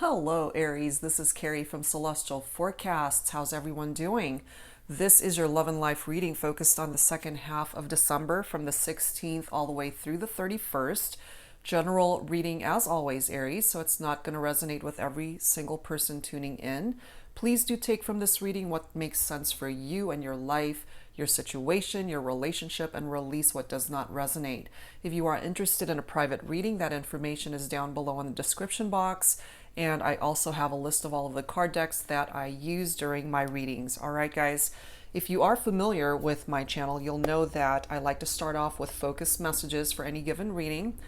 Hello, Aries. This is Carrie from Celestial Forecasts. How's everyone doing? This is your love and life reading focused on the second half of December from the 16th all the way through the 31st. General reading as always, Aries, so it's not going to resonate with every single person tuning in. Please do take from this reading what makes sense for you and your life, your situation, your relationship, and release what does not resonate. If you are interested in a private reading, that information is down below in the description box. And I also have a list of all of the card decks that I use during my readings. All right, guys. If you are familiar with my channel, you'll know that I like to start off with focus messages for any given reading.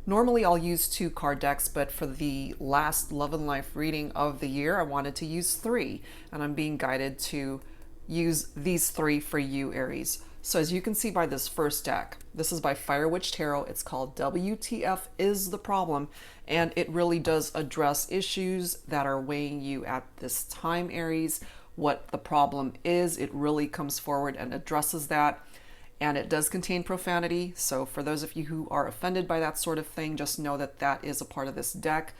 Normally I'll use 2 card decks, but for the last love and life reading of the year, I wanted to use 3. And I'm being guided to use these 3 for you, Aries. So as you can see by this first deck, this is by Fire Witch Tarot. It's called WTF is the Problem, and it really does address issues that are weighing you at this time, Aries. What the problem is, it really comes forward and addresses that, and it does contain profanity. So for those of you who are offended by that sort of thing, just know that that is a part of this deck.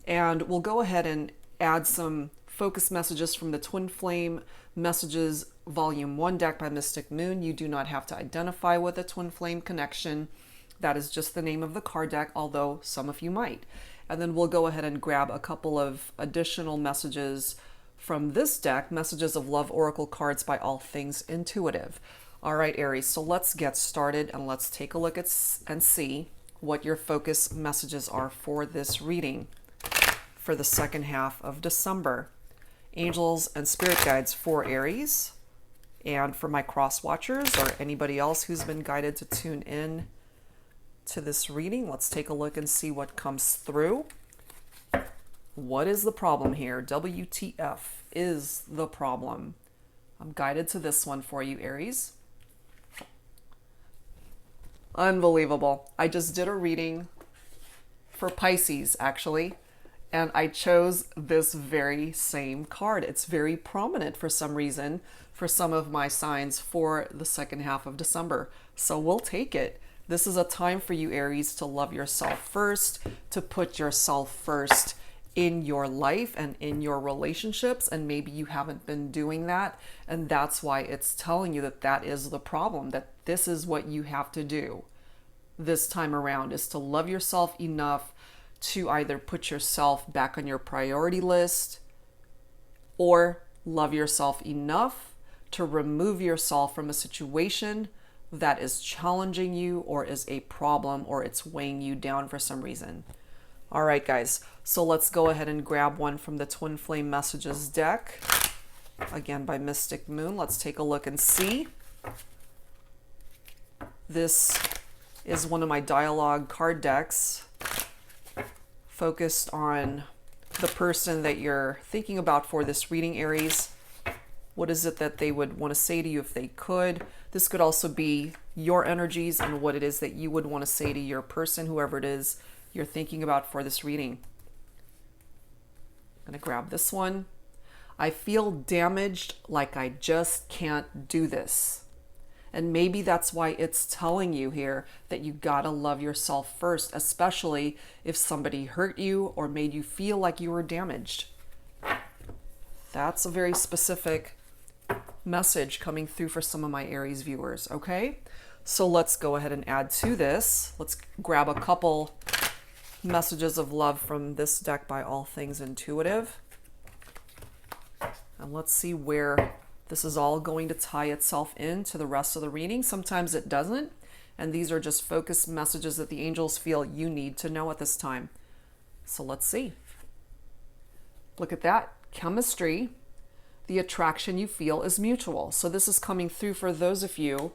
And we'll go ahead and add some focus messages from the Twin Flame Messages Volume 1 deck by Mystic Moon. You do not have to identify with a Twin Flame connection. That is just the name of the card deck, although some of you might. And then we'll go ahead and grab a couple of additional messages from this deck, Messages of Love Oracle cards by All Things Intuitive. All right, Aries, so let's get started and let's take a look at and see what your focus messages are for this reading for the second half of December. Angels and spirit guides for Aries, and for my cross watchers or anybody else who's been guided to tune in to this reading, let's take a look and see what comes through. What is the problem here? WTF is the problem. I'm guided to this one for you, Aries. Unbelievable. I just did a reading for Pisces, actually, and I chose this very same card. It's very prominent for some reason for some of my signs for the second half of December. So we'll take it. This is a time for you, Aries, to love yourself first, to put yourself first in your life and in your relationships. And maybe you haven't been doing that. And that's why it's telling you that that is the problem, that this is what you have to do this time around, is to love yourself enough to either put yourself back on your priority list or love yourself enough to remove yourself from a situation that is challenging you or is a problem or it's weighing you down for some reason. All right, guys, so let's go ahead and grab one from the Twin Flame Messages deck, again by Mystic Moon. Let's take a look and see. This is one of my dialogue card decks focused on the person that you're thinking about for this reading, Aries. What is it that they would want to say to you if they could? This could also be your energies and what it is that you would want to say to your person, whoever it is you're thinking about for this reading. I'm going to grab this one. I feel damaged, like I just can't do this. And maybe that's why it's telling you here that you gotta love yourself first, especially if somebody hurt you or made you feel like you were damaged. That's a very specific message coming through for some of my Aries viewers, okay? So let's go ahead and add to this. Let's grab a couple messages of love from this deck by All Things Intuitive. And let's see where this is all going to tie itself into the rest of the reading. Sometimes it doesn't. And these are just focused messages that the angels feel you need to know at this time. So let's see. Look at that. Chemistry. The attraction you feel is mutual. So this is coming through for those of you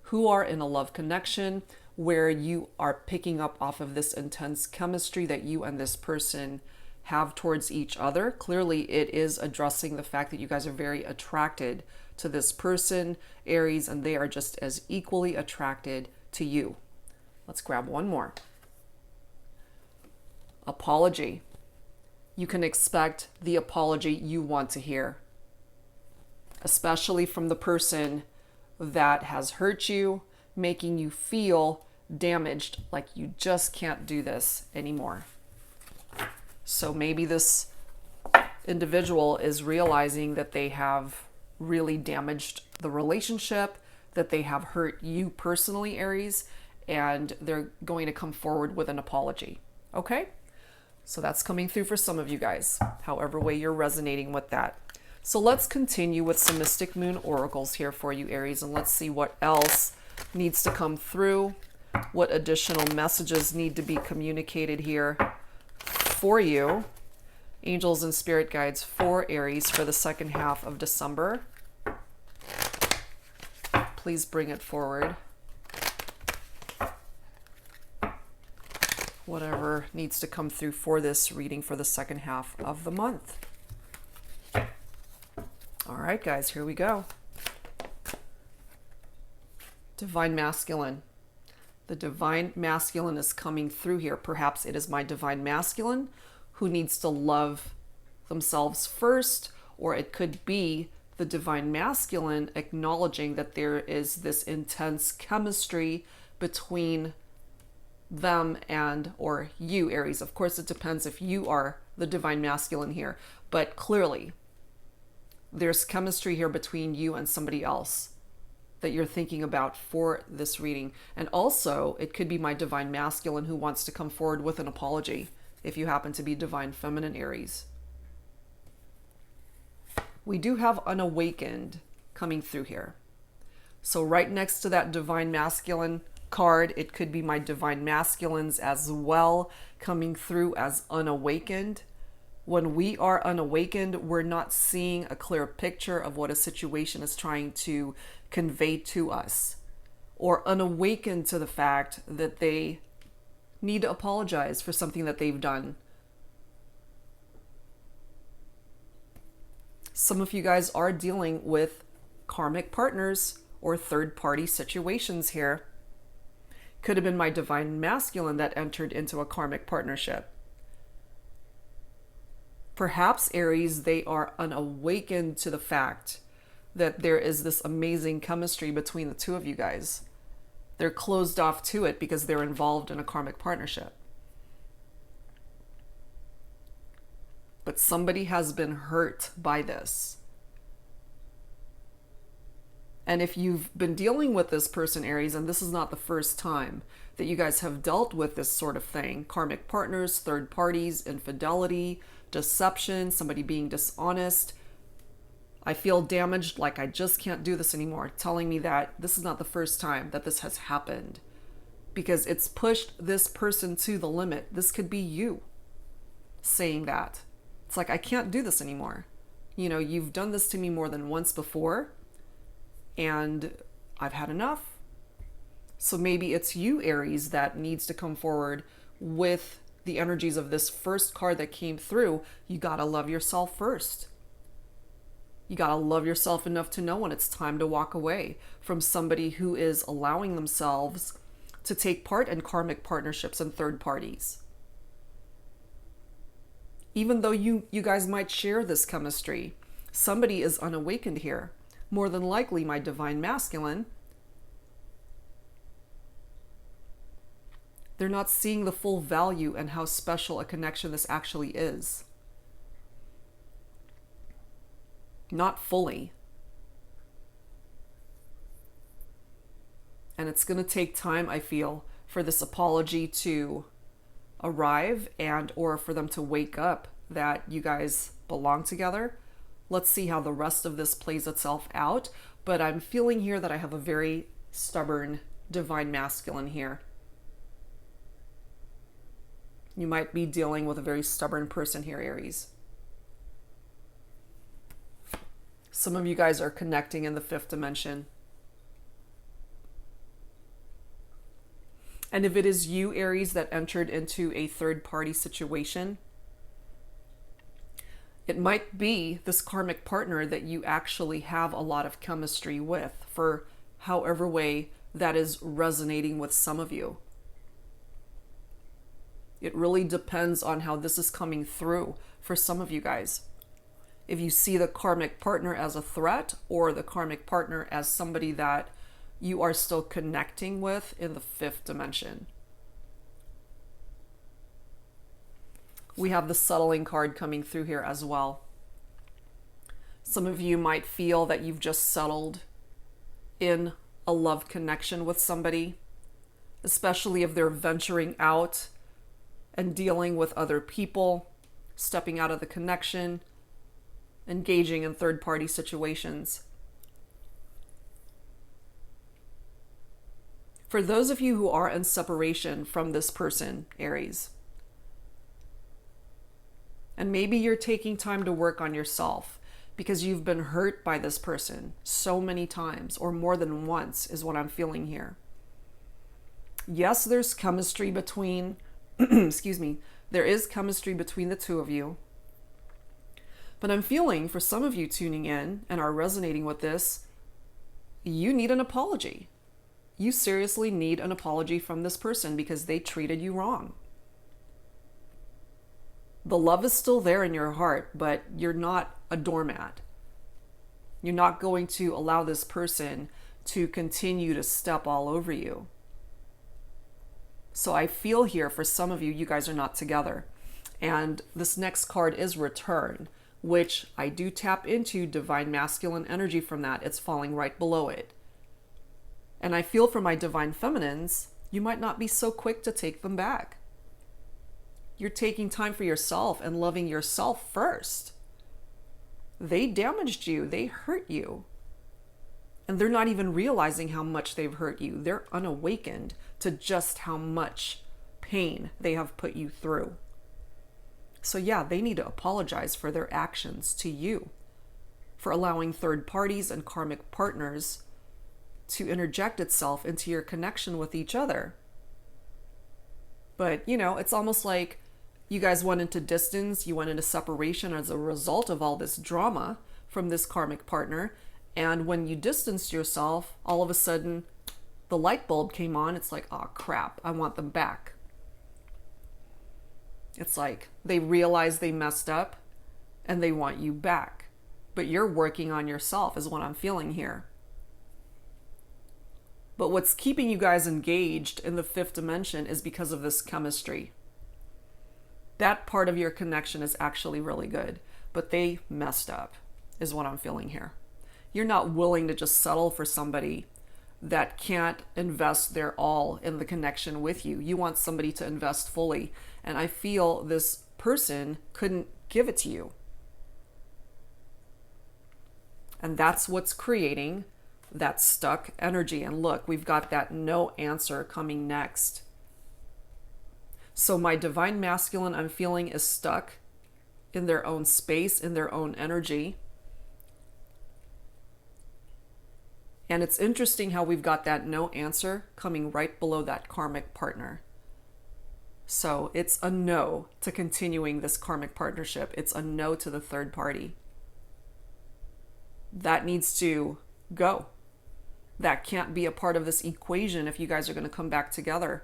who are in a love connection where you are picking up off of this intense chemistry that you and this person have towards each other. Clearly, it is addressing the fact that you guys are very attracted to this person, Aries, and they are just as equally attracted to you. Let's grab one more. Apology. You can expect the apology you want to hear, especially from the person that has hurt you, making you feel damaged, like you just can't do this anymore. So maybe this individual is realizing that they have really damaged the relationship, that they have hurt you personally, Aries, and they're going to come forward with an apology. Okay? So that's coming through for some of you guys, however way you're resonating with that. So let's continue with some Mystic Moon oracles here for you, Aries, and let's see what else needs to come through, what additional messages need to be communicated here for you. Angels and spirit guides for Aries for the second half of December. Please bring it forward. Whatever needs to come through for this reading for the second half of the month. All right, guys, here we go. Divine Masculine. The Divine Masculine is coming through here. Perhaps it is my Divine Masculine who needs to love themselves first, or it could be the Divine Masculine acknowledging that there is this intense chemistry between them and or you, Aries. Of course, it depends if you are the Divine Masculine here, but clearly there's chemistry here between you and somebody else that you're thinking about for this reading. And also, it could be my Divine Masculine who wants to come forward with an apology if you happen to be Divine Feminine, Aries. We do have Unawakened coming through here. So right next to that Divine Masculine card, it could be my Divine Masculines as well coming through as Unawakened. When we are unawakened, we're not seeing a clear picture of what a situation is trying to convey to us, or unawakened to the fact that they need to apologize for something that they've done. Some of you guys are dealing with karmic partners or third-party situations here. Could have been my Divine Masculine that entered into a karmic partnership. Perhaps, Aries, they are unawakened to the fact that there is this amazing chemistry between the two of you guys. They're closed off to it because they're involved in a karmic partnership. But somebody has been hurt by this. And if you've been dealing with this person, Aries, and this is not the first time that you guys have dealt with this sort of thing, karmic partners, third parties, infidelity, deception, somebody being dishonest, I feel damaged, like I just can't do this anymore, telling me that this is not the first time that this has happened, because it's pushed this person to the limit. This could be you saying that. It's like, I can't do this anymore. You know, you've done this to me more than once before, and I've had enough. So maybe it's you, Aries, that needs to come forward with the energies of this first card that came through. You gotta love yourself first. You gotta love yourself enough to know when it's time to walk away from somebody who is allowing themselves to take part in karmic partnerships and third parties. Even though you guys might share this chemistry, somebody is unawakened here. More than likely my Divine Masculine. They're not seeing the full value and how special a connection this actually is. Not fully. And it's going to take time, I feel, for this apology to arrive and or for them to wake up that you guys belong together. Let's see how the rest of this plays itself out. But I'm feeling here that I have a very stubborn Divine Masculine here. You might be dealing with a very stubborn person here, Aries. Some of you guys are connecting in the fifth dimension. And if it is you, Aries, that entered into a third-party situation, it might be this karmic partner that you actually have a lot of chemistry with, for however way that is resonating with some of you. It really depends on how this is coming through for some of you guys. If you see the karmic partner as a threat or the karmic partner as somebody that you are still connecting with in the fifth dimension. We have the settling card coming through here as well. Some of you might feel that you've just settled in a love connection with somebody, especially if they're venturing out and dealing with other people, stepping out of the connection, engaging in third-party situations. For those of you who are in separation from this person, Aries, and maybe you're taking time to work on yourself because you've been hurt by this person so many times, or more than once, is what I'm feeling here. Yes, there's chemistry between, excuse me, there is chemistry between the two of you. But I'm feeling for some of you tuning in and are resonating with this, you need an apology. You seriously need an apology from this person because they treated you wrong. The love is still there in your heart, but you're not a doormat. You're not going to allow this person to continue to step all over you. So I feel here for some of you, you guys are not together. And this next card is Return, which I do tap into divine masculine energy from that. It's falling right below it. And I feel for my divine feminines, you might not be so quick to take them back. You're taking time for yourself and loving yourself first. They damaged you. They hurt you. And they're not even realizing how much they've hurt you. They're unawakened to just how much pain they have put you through. So yeah, they need to apologize for their actions to you, for allowing third parties and karmic partners to interject itself into your connection with each other. But, you know, it's almost like you guys went into distance, you went into separation as a result of all this drama from this karmic partner. And when you distanced yourself, all of a sudden the light bulb came on. It's like, oh crap, I want them back. It's like they realize they messed up and they want you back. But you're working on yourself is what I'm feeling here. But what's keeping you guys engaged in the fifth dimension is because of this chemistry. That part of your connection is actually really good, but they messed up is what I'm feeling here. You're not willing to just settle for somebody that can't invest their all in the connection with you. You want somebody to invest fully. And I feel this person couldn't give it to you. And that's what's creating that stuck energy. And look, we've got that no answer coming next. So my divine masculine I'm feeling is stuck in their own space, in their own energy. And it's interesting how we've got that no answer coming right below that karmic partner. So it's a no to continuing this karmic partnership. It's a no to the third party. That needs to go. That can't be a part of this equation if you guys are going to come back together.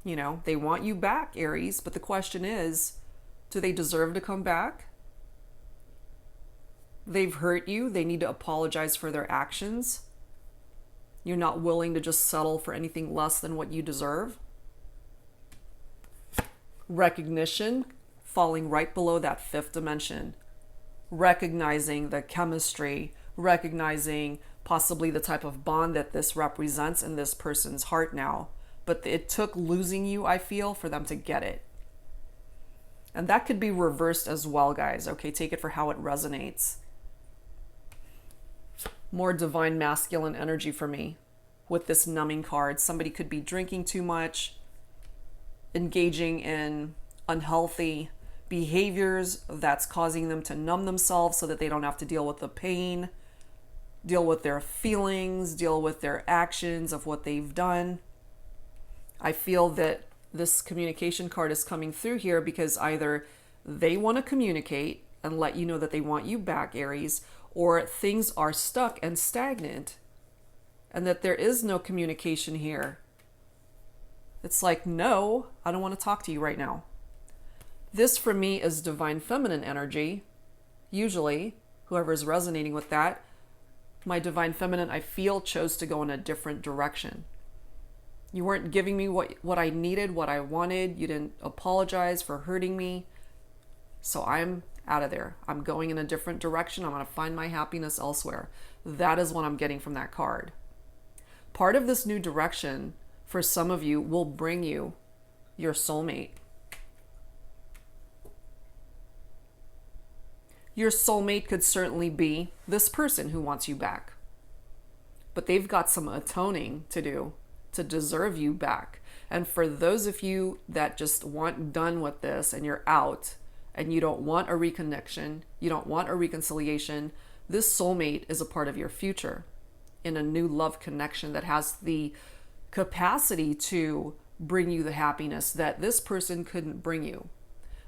You know, they want you back, Aries, but the question is, do they deserve to come back? They've hurt you. They need to apologize for their actions. You're not willing to just settle for anything less than what you deserve. Recognition, falling right below that fifth dimension. Recognizing the chemistry, recognizing possibly the type of bond that this represents in this person's heart now. But it took losing you, I feel, for them to get it. And that could be reversed as well, guys. Okay, take it for how it resonates. More divine masculine energy for me with this numbing card. Somebody could be drinking too much, engaging in unhealthy behaviors that's causing them to numb themselves so that they don't have to deal with the pain, deal with their feelings, deal with their actions of what they've done. I feel that this communication card is coming through here because either they want to communicate and let you know that they want you back, Aries, or things are stuck and stagnant and that there is no communication here. It's like, no, I don't want to talk to you right now. This for me is divine feminine energy. Usually, whoever's resonating with that, my divine feminine, I feel, chose to go in a different direction. You weren't giving me what I needed, what I wanted. You didn't apologize for hurting me. So I'm out of there. I'm going in a different direction. I'm going to find my happiness elsewhere. That is what I'm getting from that card. Part of this new direction for some of you will bring you your soulmate. Your soulmate could certainly be this person who wants you back. But they've got some atoning to do to deserve you back. And for those of you that just want done with this and you're out and you don't want a reconnection, you don't want a reconciliation, this soulmate is a part of your future in a new love connection that has the capacity to bring you the happiness that this person couldn't bring you.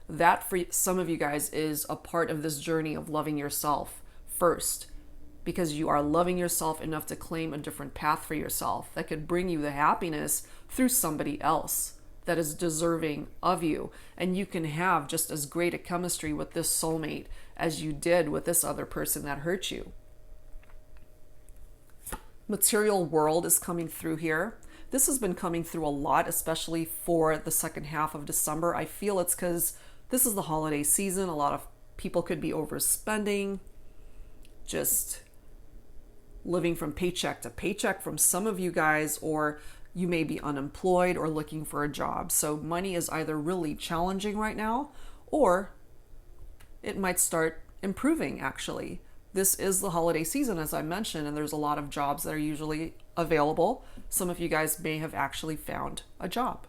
That for some of you guys is a part of this journey of loving yourself first, because you are loving yourself enough to claim a different path for yourself that could bring you the happiness through somebody else that is deserving of you. And you can have just as great a chemistry with this soulmate as you did with this other person that hurt you. Material world is coming through here. This has been coming through a lot, especially for the second half of December. I feel it's because this is the holiday season. A lot of people could be overspending, just living from paycheck to paycheck from some of you guys, or you may be unemployed or looking for a job. So money is either really challenging right now, or it might start improving actually. This is the holiday season, as I mentioned, and there's a lot of jobs that are usually available. Some of you guys may have actually found a job.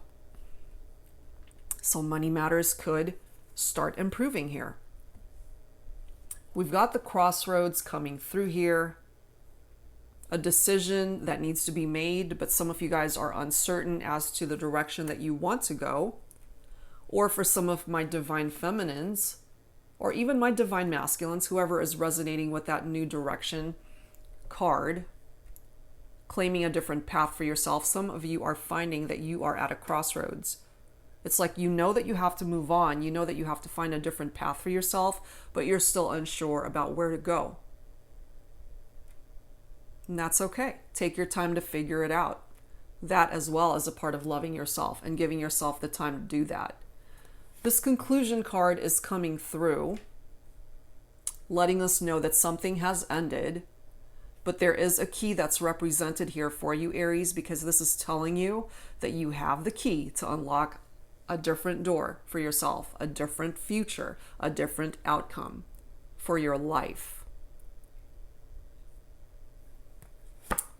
So money matters could start improving here. We've got the crossroads coming through here. A decision that needs to be made, but some of you guys are uncertain as to the direction that you want to go. Or for some of my divine feminines, or even my divine masculines, whoever is resonating with that new direction card, claiming a different path for yourself, some of you are finding that you are at a crossroads. It's like you know that you have to move on, you know that you have to find a different path for yourself, but you're still unsure about where to go. And that's okay. Take your time to figure it out. That as well as a part of loving yourself and giving yourself the time to do that. This conclusion card is coming through, letting us know that something has ended, but there is a key that's represented here for you, Aries, because this is telling you that you have the key to unlock a different door for yourself, a different future, a different outcome for your life.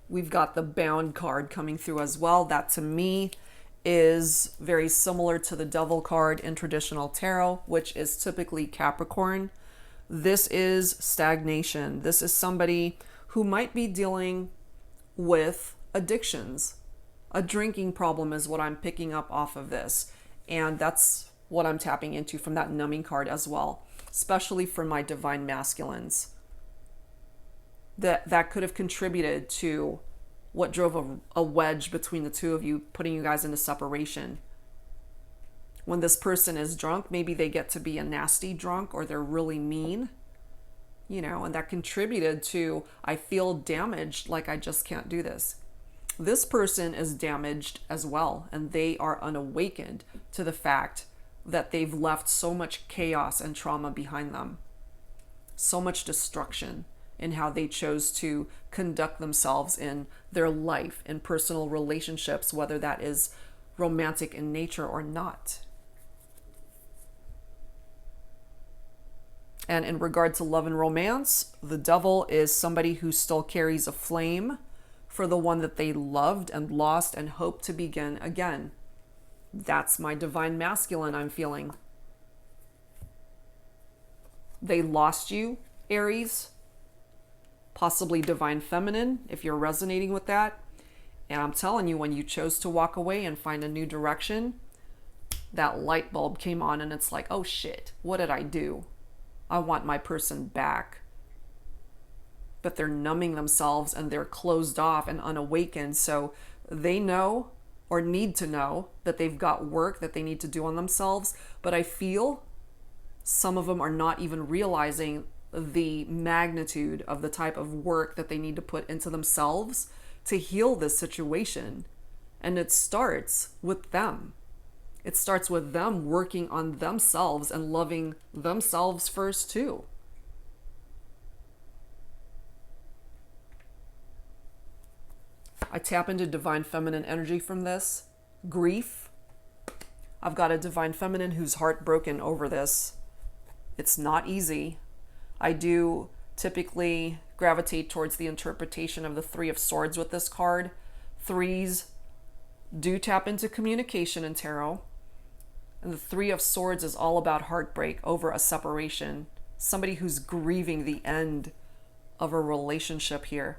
We've got the Bound card coming through as well. That to me is very similar to the Devil card in traditional tarot, which is typically Capricorn. This is stagnation. This is somebody who might be dealing with addictions. A drinking problem is what I'm picking up off of this. And that's what I'm tapping into from that numbing card as well, especially for my divine masculines. That could have contributed to what drove a wedge between the two of you, putting you guys into separation. When this person is drunk, maybe they get to be a nasty drunk or they're really mean, and that contributed to, I feel damaged, like I just can't do this. This person is damaged as well, and they are unawakened to the fact that they've left so much chaos and trauma behind them, so much destruction in how they chose to conduct themselves in their life, in personal relationships, whether that is romantic in nature or not. And in regard to love and romance, the Devil is somebody who still carries a flame for the one that they loved and lost and hope to begin again. That's my divine masculine I'm feeling. They lost you, Aries. Possibly divine feminine, if you're resonating with that. And I'm telling you, when you chose to walk away and find a new direction, that light bulb came on and it's like, oh shit, what did I do? I want my person back. But they're numbing themselves and they're closed off and unawakened. So they know or need to know that they've got work that they need to do on themselves. But I feel some of them are not even realizing the magnitude of the type of work that they need to put into themselves to heal this situation And it starts with them. It starts with them working on themselves and loving themselves first too. I tap into divine feminine energy from this. Grief. I've got a divine feminine who's heartbroken over this. It's not easy. I do typically gravitate towards the interpretation of the Three of Swords with this card. Threes do tap into communication in tarot. And the Three of Swords is all about heartbreak over a separation. Somebody who's grieving the end of a relationship here.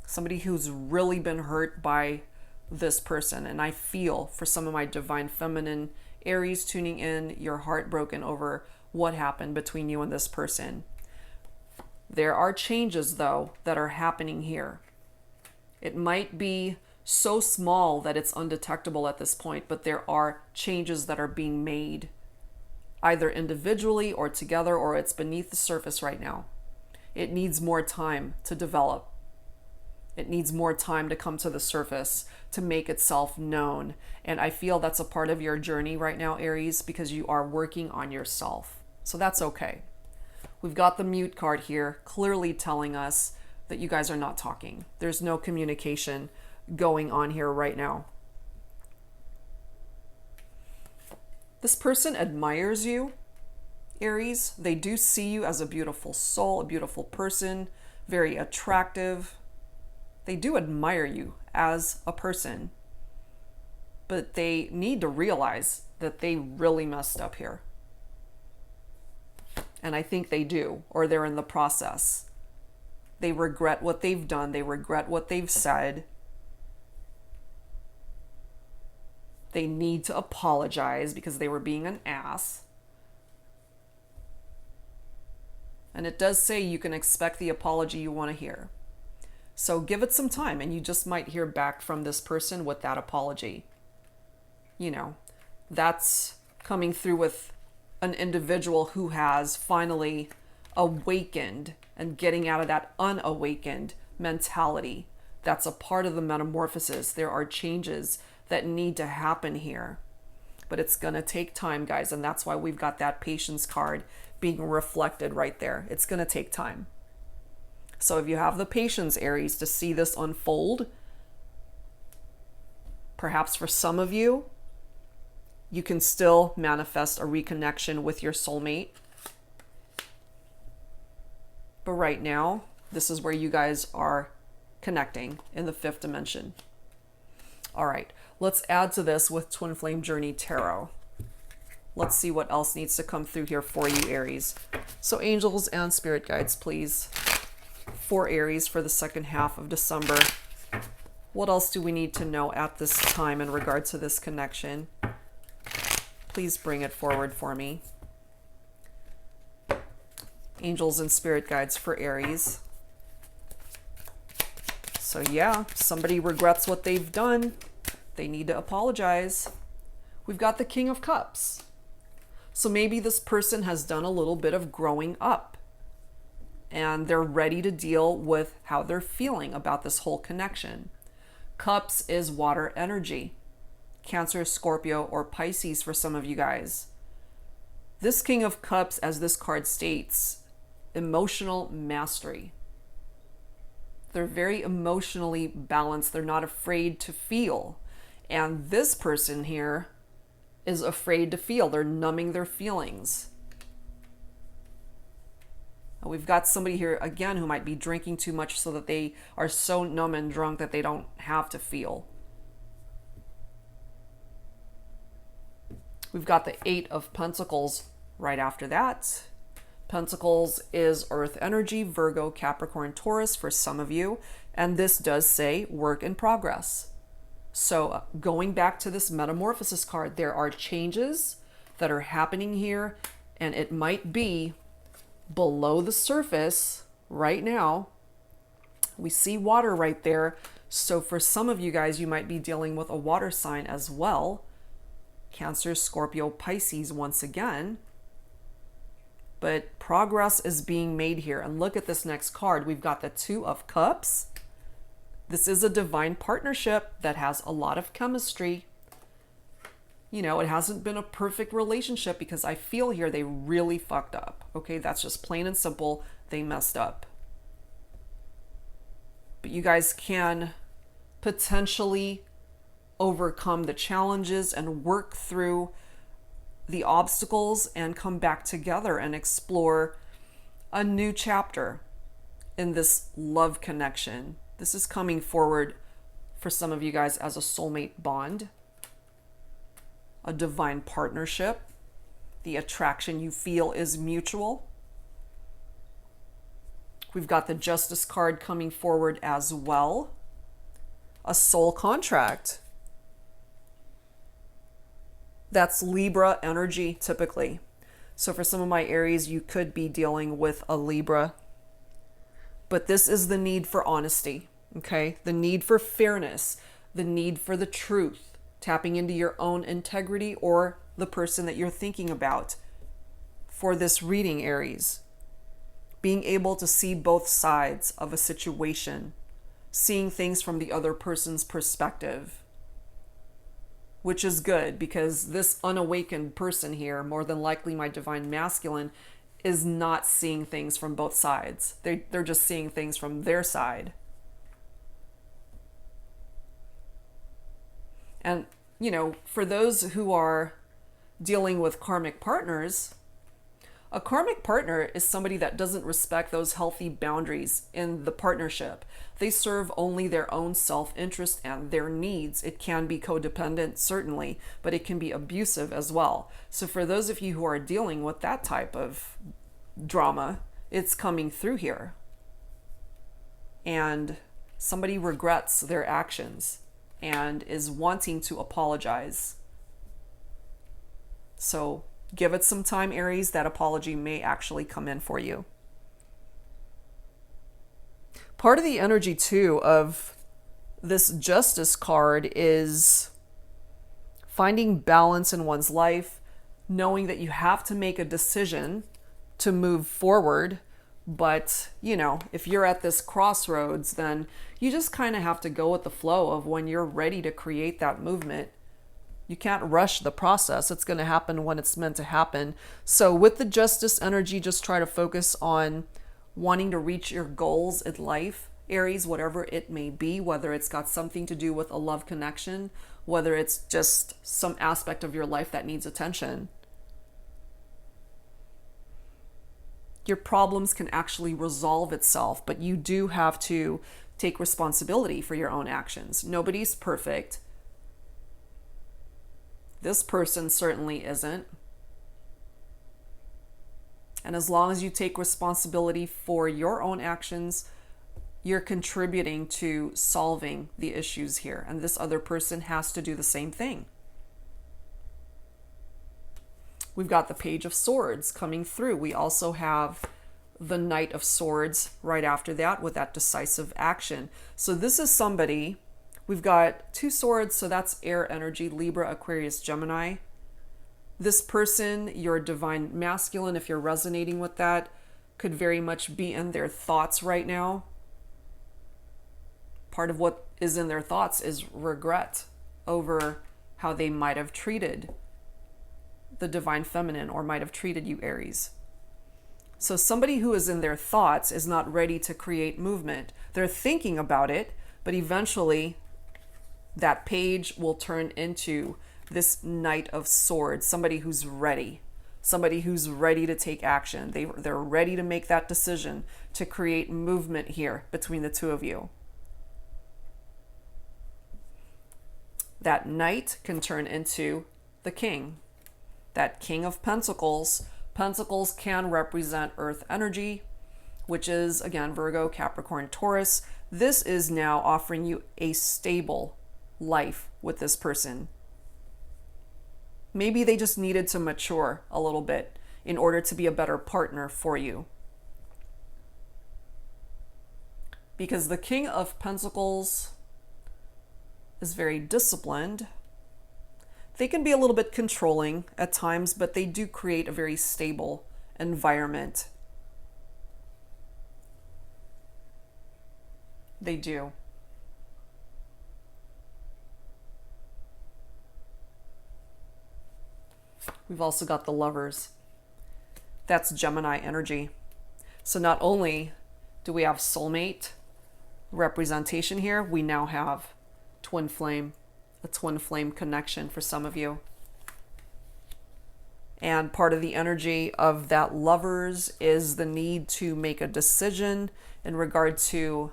Somebody who's really been hurt by this person. And I feel for some of my divine feminine Aries tuning in, you're heartbroken over what happened between you and this person. There are changes, though, that are happening here. It might be so small that it's undetectable at this point, but there are changes that are being made, either individually or together, or it's beneath the surface right now. It needs more time to develop. It needs more time to come to the surface, to make itself known. And I feel that's a part of your journey right now, Aries, because you are working on yourself. So that's okay. We've got the mute card here, clearly telling us that you guys are not talking. There's no communication going on here right now. This person admires you, Aries. They do see you as a beautiful soul, a beautiful person, very attractive. They do admire you as a person, but they need to realize that they really messed up here. And I think they do, or they're in the process. They regret what they've done. They regret what they've said. They need to apologize because they were being an ass. And it does say you can expect the apology you want to hear. So give it some time and you just might hear back from this person with that apology. You know, that's coming through with an individual who has finally awakened and getting out of that unawakened mentality. That's a part of the metamorphosis. There are changes that need to happen here. But it's going to take time, guys. And that's why we've got that patience card being reflected right there. It's going to take time. So if you have the patience, Aries, to see this unfold, perhaps for some of you, you can still manifest a reconnection with your soulmate. But right now, this is where you guys are connecting in the fifth dimension. All right, let's add to this with Twin Flame Journey Tarot. Let's see what else needs to come through here for you, Aries. So angels and spirit guides, please. For Aries for the second half of December. What else do we need to know at this time in regard to this connection? Please bring it forward for me. Angels and spirit guides for Aries. So yeah, somebody regrets what they've done. They need to apologize. We've got the King of Cups. So maybe this person has done a little bit of growing up and they're ready to deal with how they're feeling about this whole connection. Cups is water energy. Cancer, Scorpio, or Pisces for some of you guys. This King of Cups, as this card states, emotional mastery. They're very emotionally balanced. They're not afraid to feel. And this person here is afraid to feel. They're numbing their feelings. We've got somebody here, again, who might be drinking too much so that they are so numb and drunk that they don't have to feel. We've got the Eight of Pentacles right after that. Pentacles is earth energy, Virgo, Capricorn, Taurus for some of you. And this does say work in progress. So going back to this metamorphosis card, there are changes that are happening here. And it might be below the surface right now. We see water right there. So for some of you guys, you might be dealing with a water sign as well. Cancer, Scorpio, Pisces once again. But progress is being made here. And look at this next card. We've got the Two of Cups This is a divine partnership that has a lot of chemistry. You know, it hasn't been a perfect relationship because I feel here they really fucked up. Okay, that's just plain and simple. They messed up. But you guys can potentially overcome the challenges and work through the obstacles and come back together and explore a new chapter in this love connection. This is coming forward for some of you guys as a soulmate bond, a divine partnership. The attraction you feel is mutual. We've got the Justice card coming forward as well. A soul contract. That's Libra energy typically. So for some of my Aries, you could be dealing with a Libra. But this is the need for honesty, okay? The need for fairness, the need for the truth, tapping into your own integrity or the person that you're thinking about for this reading, Aries. Being able to see both sides of a situation, seeing things from the other person's perspective, which is good because this unawakened person here, more than likely my divine masculine, is not seeing things from both sides. They're just seeing things from their side. And, you know, for those who are dealing with karmic partners, a karmic partner is somebody that doesn't respect those healthy boundaries in the partnership. They serve only their own self-interest and their needs. It can be codependent, certainly, but it can be abusive as well. So for those of you who are dealing with that type of drama, it's coming through here. And somebody regrets their actions and is wanting to apologize. So give it some time, Aries. That apology may actually come in for you. Part of the energy, too, of this Justice card is finding balance in one's life, knowing that you have to make a decision to move forward. But, you know, if you're at this crossroads, then you just kind of have to go with the flow of when you're ready to create that movement. You can't rush the process. It's going to happen when it's meant to happen. So with the Justice energy, just try to focus on wanting to reach your goals in life, Aries, whatever it may be, whether it's got something to do with a love connection, whether it's just some aspect of your life that needs attention. Your problems can actually resolve itself, but you do have to take responsibility for your own actions. Nobody's perfect. This person certainly isn't. And as long as you take responsibility for your own actions, you're contributing to solving the issues here. And this other person has to do the same thing. We've got the Page of Swords coming through. We also have the Knight of Swords right after that with that decisive action. So this is somebody, we've got 2 swords, so that's air energy, Libra, Aquarius, Gemini. This person, your divine masculine, if you're resonating with that, could very much be in their thoughts right now. Part of what is in their thoughts is regret over how they might have treated the divine feminine or might have treated you, Aries. So somebody who is in their thoughts is not ready to create movement. They're thinking about it, but eventually that page will turn into this Knight of Swords, somebody who's ready to take action. They're ready to make that decision to create movement here between the two of you. That Knight can turn into the King. That King of Pentacles. Pentacles can represent earth energy, which is, again, Virgo, Capricorn, Taurus. This is now offering you a stable life with this person. Maybe they just needed to mature a little bit in order to be a better partner for you. Because the King of Pentacles is very disciplined. They can be a little bit controlling at times, but they do create a very stable environment. They do. We've also got the Lovers. That's Gemini energy. So not only do we have soulmate representation here, we now have twin flame, a twin flame connection for some of you. And part of the energy of that Lovers is the need to make a decision in regard to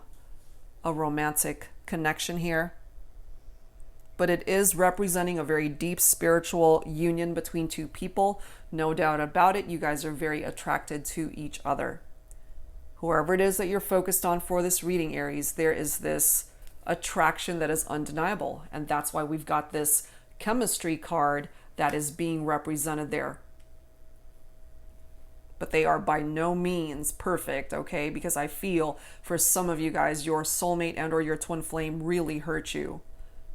a romantic connection here. But it is representing a very deep spiritual union between two people. No doubt about it, you guys are very attracted to each other. Whoever it is that you're focused on for this reading, Aries, there is this attraction that is undeniable. And that's why we've got this chemistry card that is being represented there. But they are by no means perfect, okay? Because I feel for some of you guys, your soulmate and or your twin flame really hurt you.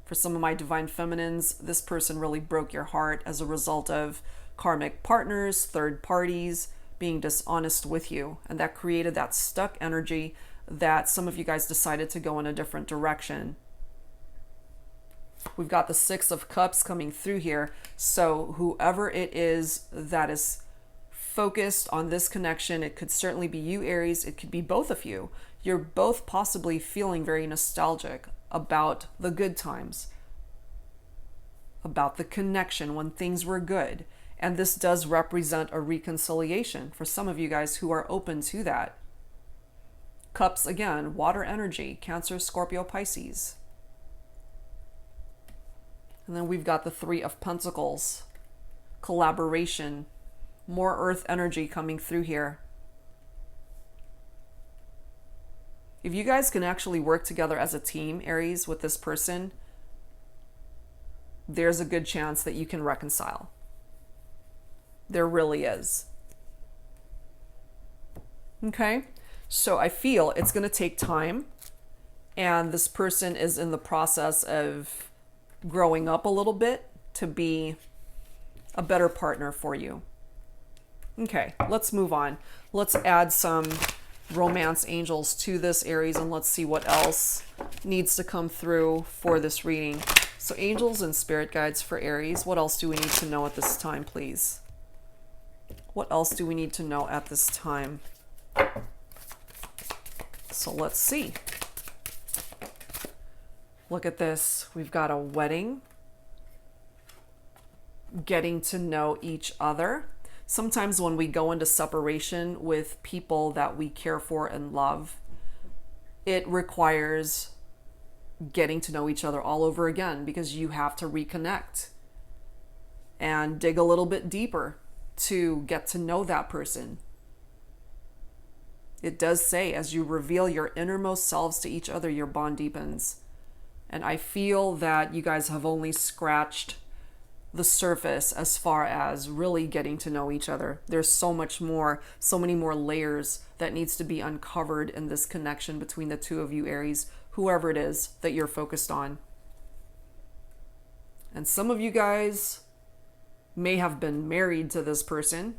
For some of my divine feminines, this person really broke your heart as a result of karmic partners, third parties being dishonest with you. And that created that stuck energy that some of you guys decided to go in a different direction. We've got the Six of Cups coming through here. So whoever it is that is focused on this connection, it could certainly be you, Aries. It could be both of you. You're both possibly feeling very nostalgic about the good times, about the connection when things were good. And this does represent a reconciliation for some of you guys who are open to that. Cups, again, water energy, Cancer, Scorpio, Pisces. And then we've got the Three of Pentacles, collaboration, more earth energy coming through here. If you guys can actually work together as a team, Aries, with this person, there's a good chance that you can reconcile. There really is. Okay? So I feel it's going to take time, and this person is in the process of growing up a little bit to be a better partner for you. Okay, let's move on. Let's add some romance angels to this, Aries, and let's see what else needs to come through for this reading. So angels and spirit guides for Aries. What else do we need to know at this time, please? What else do we need to know at this time? So let's see. Look at this. We've got a wedding, getting to know each other. Sometimes when we go into separation with people that we care for and love, it requires getting to know each other all over again, because you have to reconnect and dig a little bit deeper to get to know that person. It does say, as you reveal your innermost selves to each other, your bond deepens. And I feel that you guys have only scratched the surface as far as really getting to know each other. There's so much more, so many more layers that needs to be uncovered in this connection between the two of you, Aries, whoever it is that you're focused on. And some of you guys may have been married to this person,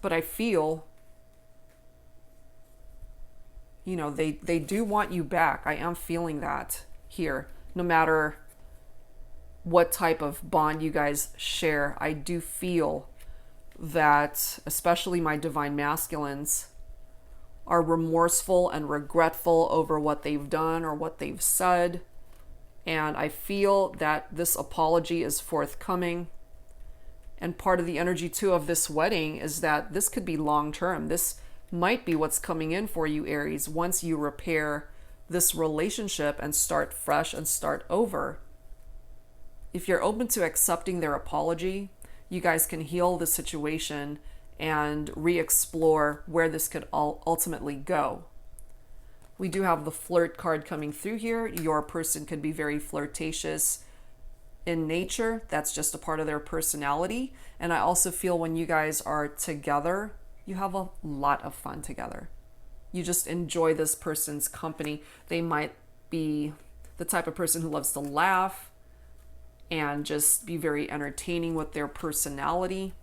but I feel, you know, they do want you back. I am feeling that here. No matter what type of bond you guys share, I do feel that, especially my divine masculines, are remorseful and regretful over what they've done or what they've said. And I feel that this apology is forthcoming. And part of the energy too of this wedding is that this could be long term. This might be what's coming in for you, Aries, once you repair this relationship and start fresh and start over. If you're open to accepting their apology, you guys can heal the situation and re-explore where this could ultimately go. We do have the flirt card coming through here. Your person could be very flirtatious in nature. That's just a part of their personality. And I also feel when you guys are together, you have a lot of fun together. You just enjoy this person's company. They might be the type of person who loves to laugh and just be very entertaining with their personality.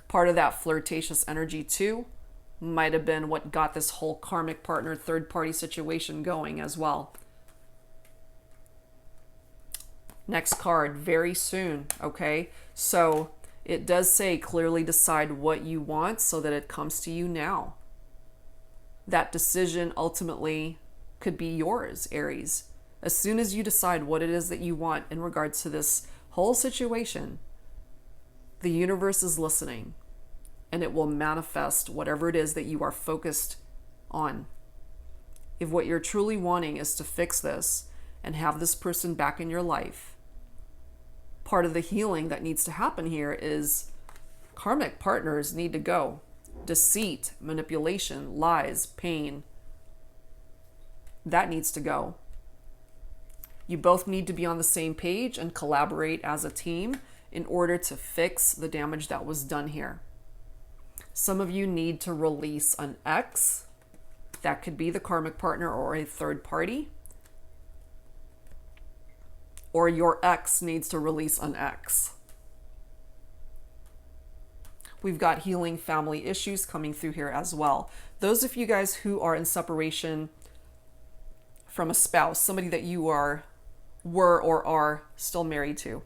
Part of that flirtatious energy too might have been what got this whole karmic partner third party situation going as well. Next card, very soon, okay? So it does say clearly decide what you want so that it comes to you now. That decision ultimately could be yours, Aries. As soon as you decide what it is that you want in regards to this whole situation, the universe is listening and it will manifest whatever it is that you are focused on. If what you're truly wanting is to fix this and have this person back in your life, part of the healing that needs to happen here is karmic partners need to go. Deceit, manipulation, lies, pain, that needs to go. You both need to be on the same page and collaborate as a team in order to fix the damage that was done here. Some of you need to release an ex. That could be the karmic partner or a third party. Or your ex needs to release an ex. We've got healing family issues coming through here as well. Those of you guys who are in separation from a spouse, somebody that you were or are still married to.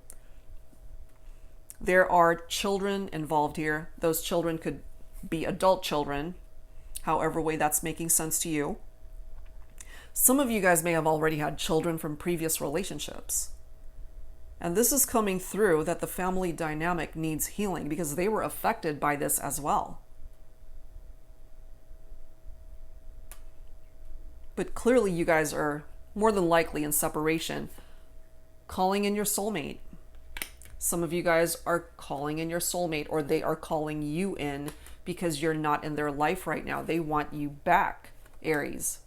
There are children involved here. Those children could be adult children, however way that's making sense to you. Some of you guys may have already had children from previous relationships. And this is coming through that the family dynamic needs healing because they were affected by this as well. But clearly you guys are more than likely in separation, calling in your soulmate. Some of you guys are calling in your soulmate, or they are calling you in because you're not in their life right now. They want you back, Aries.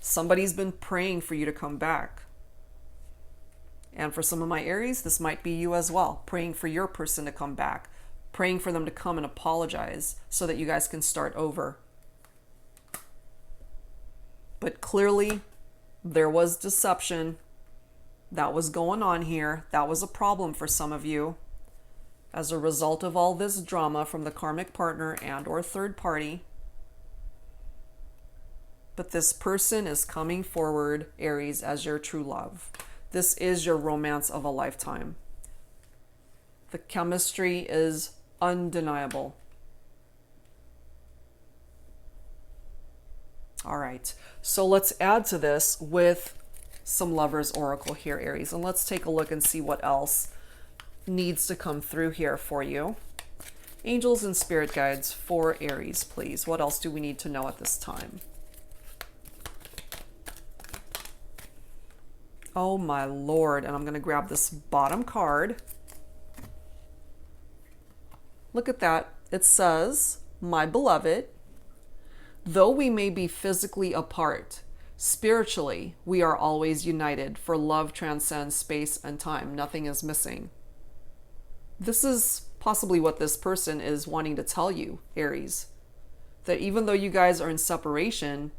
Somebody's been praying for you to come back. And for some of my Aries, this might be you as well, praying for your person to come back, praying for them to come and apologize so that you guys can start over. But clearly, there was deception that was going on here. That was a problem for some of you as a result of all this drama from the karmic partner and or third party. But this person is coming forward, Aries, as your true love. This is your romance of a lifetime. The chemistry is undeniable. All right, so let's add to this with some Lover's Oracle here, Aries, and let's take a look and see what else needs to come through here for you. Angels and spirit guides for Aries, please. What else do we need to know at this time? Oh my Lord, and I'm going to grab this bottom card. Look at that. It says, my beloved, though we may be physically apart, spiritually, we are always united, for love transcends space and time. Nothing is missing. This is possibly what this person is wanting to tell you, Aries. That even though you guys are in separation,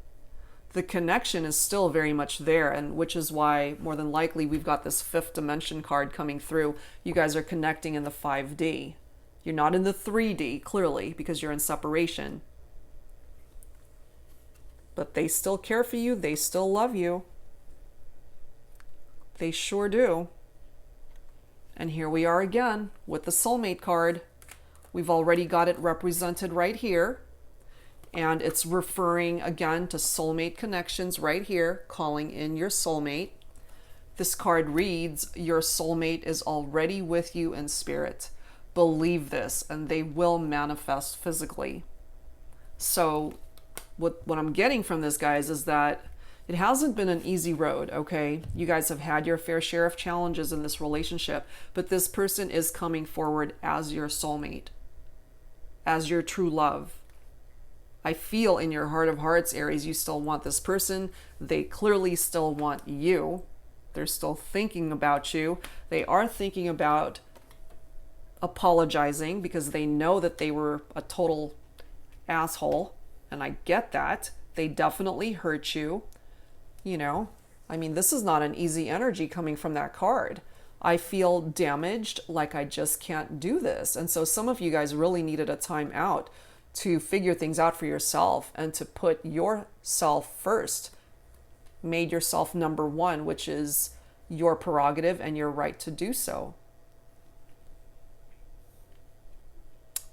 the connection is still very much there, and which is why more than likely we've got this fifth dimension card coming through. You guys are connecting in the 5D. You're not in the 3D, clearly, because you're in separation. But they still care for you. They still love you. They sure do. And here we are again with the soulmate card. We've already got it represented right here. And it's referring again to soulmate connections right here, calling in your soulmate. This card reads, your soulmate is already with you in spirit. Believe this, and they will manifest physically. So what I'm getting from this, guys, is that it hasn't been an easy road, okay? You guys have had your fair share of challenges in this relationship, but this person is coming forward as your soulmate, as your true love. I feel in your heart of hearts, Aries, you still want this person. They clearly still want you. They're still thinking about you. They are thinking about apologizing because they know that they were a total asshole. And I get that. They definitely hurt you. You know, I mean, this is not an easy energy coming from that card. I feel damaged, like I just can't do this. And so some of you guys really needed a time out to figure things out for yourself and to put yourself first made yourself number one, which is your prerogative and your right to do so.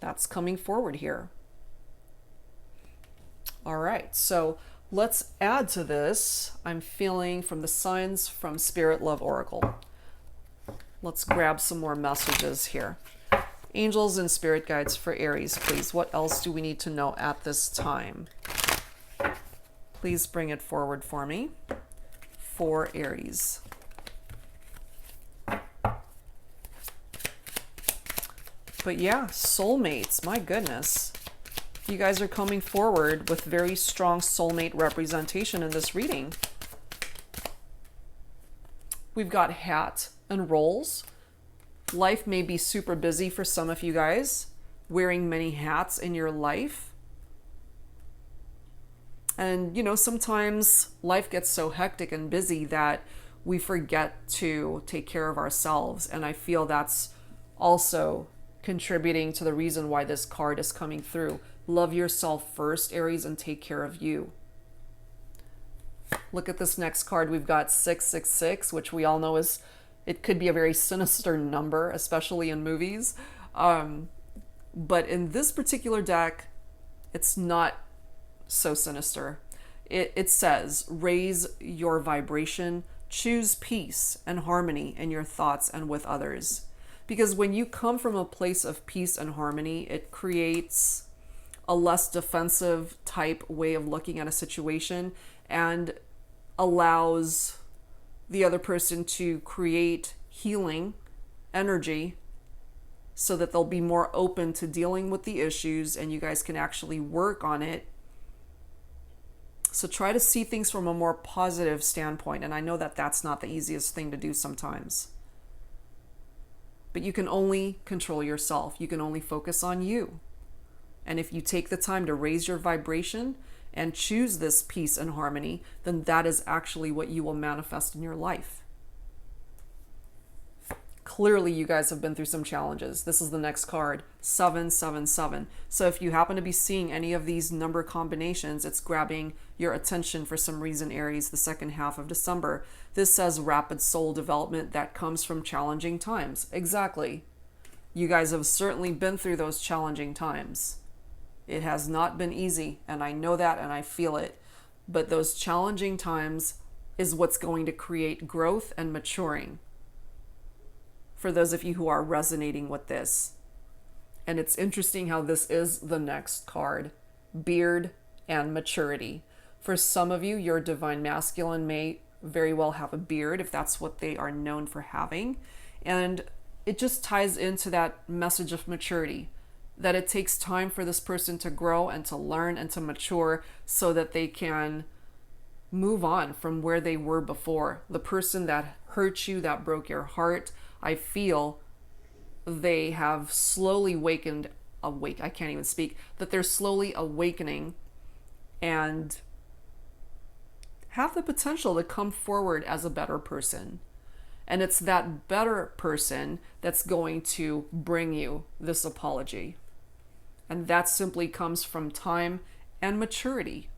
That's coming forward here. All right, so let's add to this. I'm feeling from the signs from Spirit Love Oracle. Let's grab some more messages here. Angels and spirit guides for Aries, please. What else do we need to know at this time? Please bring it forward for me. For Aries. But yeah, soulmates, my goodness. You guys are coming forward with very strong soulmate representation in this reading. We've got hat and rolls. Life may be super busy for some of you guys, wearing many hats in your life. And, you know, sometimes life gets so hectic and busy that we forget to take care of ourselves. And I feel that's also contributing to the reason why this card is coming through. Love yourself first, Aries, and take care of you. Look at this next card. We've got 666, which we all know is, it could be a very sinister number, especially in movies. But in this particular deck, it's not so sinister. It says, raise your vibration, choose peace and harmony in your thoughts and with others. Because when you come from a place of peace and harmony, it creates a less defensive type way of looking at a situation and allows the other person to create healing energy so that they'll be more open to dealing with the issues and you guys can actually work on it. So try to see things from a more positive standpoint. And I know that that's not the easiest thing to do sometimes. But you can only control yourself. You can only focus on you. And if you take the time to raise your vibration and choose this peace and harmony, then that is actually what you will manifest in your life. Clearly, you guys have been through some challenges. This is the next card, 777. So if you happen to be seeing any of these number combinations, it's grabbing your attention for some reason, Aries, the second half of December. This says rapid soul development that comes from challenging times. Exactly. You guys have certainly been through those challenging times. It has not been easy, and I know that and I feel it. But those challenging times is what's going to create growth and maturing. For those of you who are resonating with this. And it's interesting how this is the next card, beard and maturity. For some of you, your divine masculine may very well have a beard if that's what they are known for having. And it just ties into that message of maturity, that it takes time for this person to grow and to learn and to mature so that they can move on from where they were before. The person that hurt you, that broke your heart, I feel they have slowly I can't even speak, that they're slowly awakening and have the potential to come forward as a better person. And it's that better person that's going to bring you this apology. And that simply comes from time and maturity.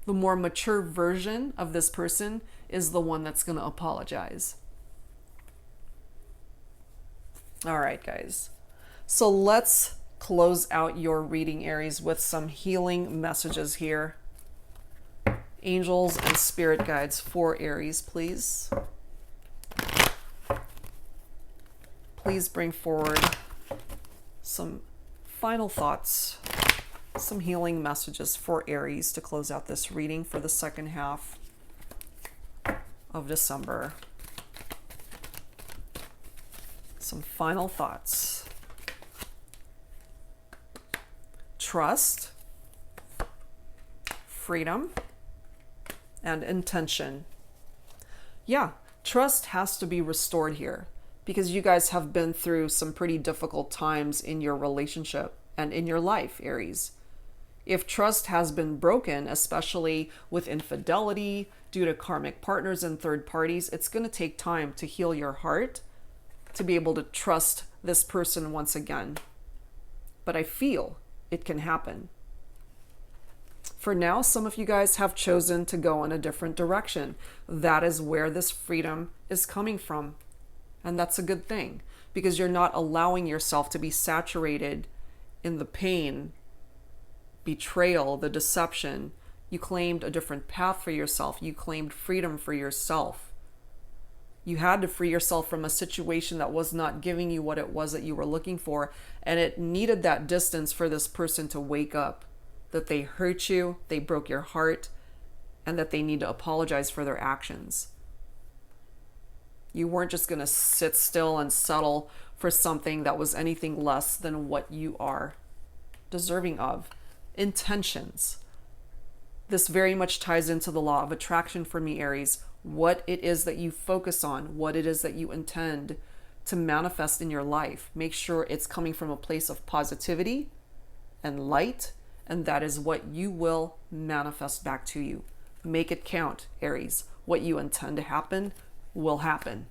The more mature version of this person is the one that's going to apologize. All right, guys. So let's close out your reading, Aries, with some healing messages here. Angels and spirit guides for Aries, please. Please bring forward some final thoughts, some healing messages for Aries to close out this reading for the second half of December. Some final thoughts. Trust, freedom, and intention. Yeah, trust has to be restored here because you guys have been through some pretty difficult times in your relationship and in your life, Aries. If trust has been broken, especially with infidelity due to karmic partners and third parties, it's going to take time to heal your heart to be able to trust this person once again. But I feel it can happen. For now, some of you guys have chosen to go in a different direction. That is where this freedom is coming from. And that's a good thing, because you're not allowing yourself to be saturated in the pain, betrayal, the deception. You claimed a different path for yourself. You claimed freedom for yourself. You had to free yourself from a situation that was not giving you what it was that you were looking for. And it needed that distance for this person to wake up, that they hurt you, they broke your heart, and that they need to apologize for their actions. You weren't just going to sit still and settle for something that was anything less than what you are deserving of. Intentions. This very much ties into the law of attraction for me, Aries. What it is that you focus on, what it is that you intend to manifest in your life. Make sure it's coming from a place of positivity and light, and that is what you will manifest back to you. Make it count, Aries. What you intend to happen will happen.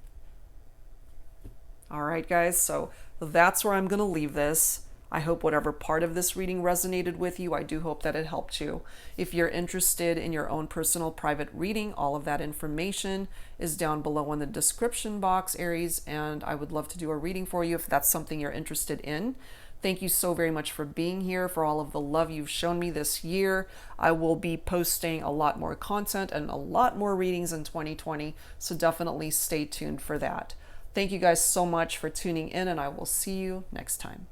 All right, guys, so that's where I'm going to leave this. I hope whatever part of this reading resonated with you. I do hope that it helped you. If you're interested in your own personal private reading, all of that information is down below in the description box, Aries, and I would love to do a reading for you if that's something you're interested in. Thank you so very much for being here, for all of the love you've shown me this year. I will be posting a lot more content and a lot more readings in 2020, so definitely stay tuned for that. Thank you guys so much for tuning in, and I will see you next time.